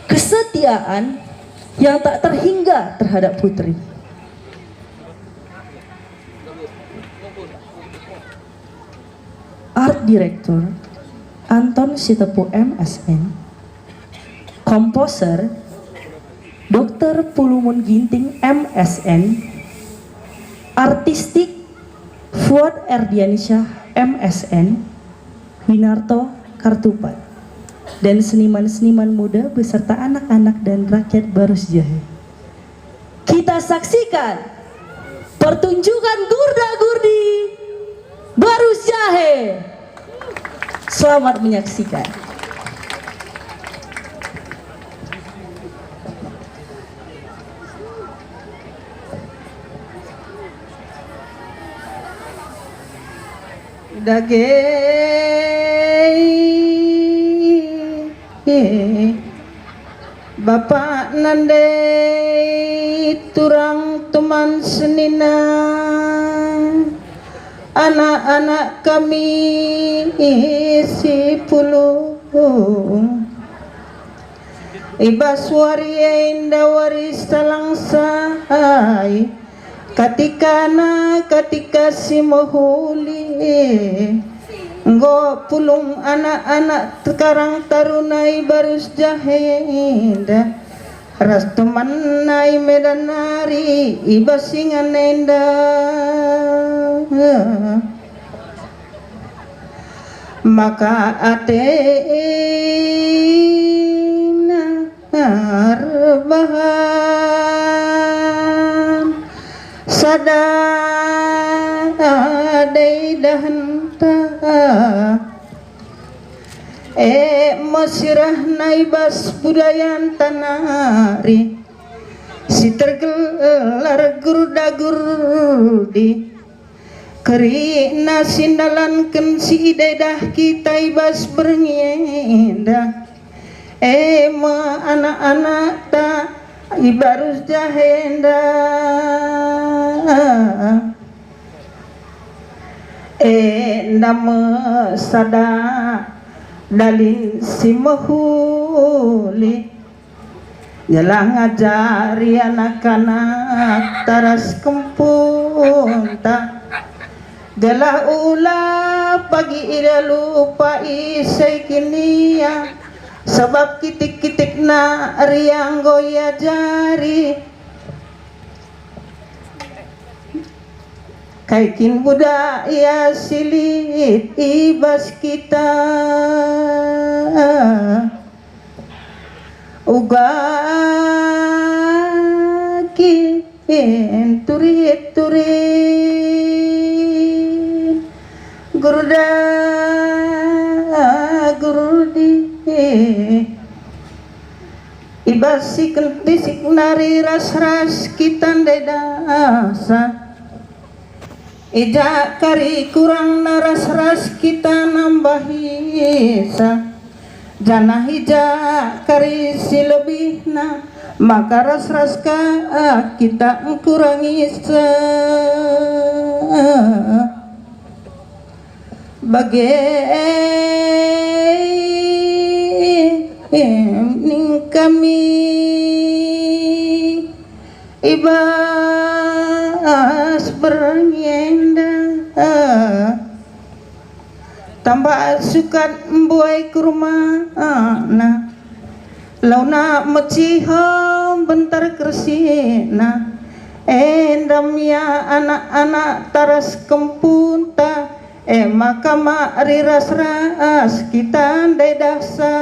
kesetiaan yang tak terhingga terhadap putri. Art Director Anton Sitepu MSN, Komposer Dr. Pulumun Ginting MSN, Artistik Fuad Erdiansyah MSN, Winarto Kartupat, dan seniman-seniman muda beserta anak-anak dan rakyat Barus Jahe. Kita saksikan pertunjukan Gurda-Gurdi Barus Jahe. Selamat menyaksikan. Bapak nande turang teman senina, anak-anak kami isi puluh, ibas waria indah waris talangsai, katika si mohuli, nggo pulung anak-anak sekarang tarunai Barus Jahenda, ras teman nai medanari ibasingan enda, maka atena rebahan sadadai dahanta masirah naibas budayan tanari si tergelar Gurda-Gurdi keri nasindalanken si dedah kita ibas bernyenda ma anak-anak ta Barus Jahenda nama sada dalin si mahuli jalan ngajari anak-anak taras kempunta gala ula pagi ida lupa isai kinia sebab kitik-kitik na riang goya jari kaikin budaya silit ibas kita ugakin turit-turit Gurda-Gurdi ibasikan tisik nari ras-ras kita dedasa ija kari kurang naras-ras kita nambahisa jana hija kari si lebihna maka ras-ras ka kita kurangisa ning kami ibas bernyenda tambah sukat mbuai ke rumah na launa mecihom bentar kersina endam ya anak-anak taras kempunta maka mari ras-ras kita dedasa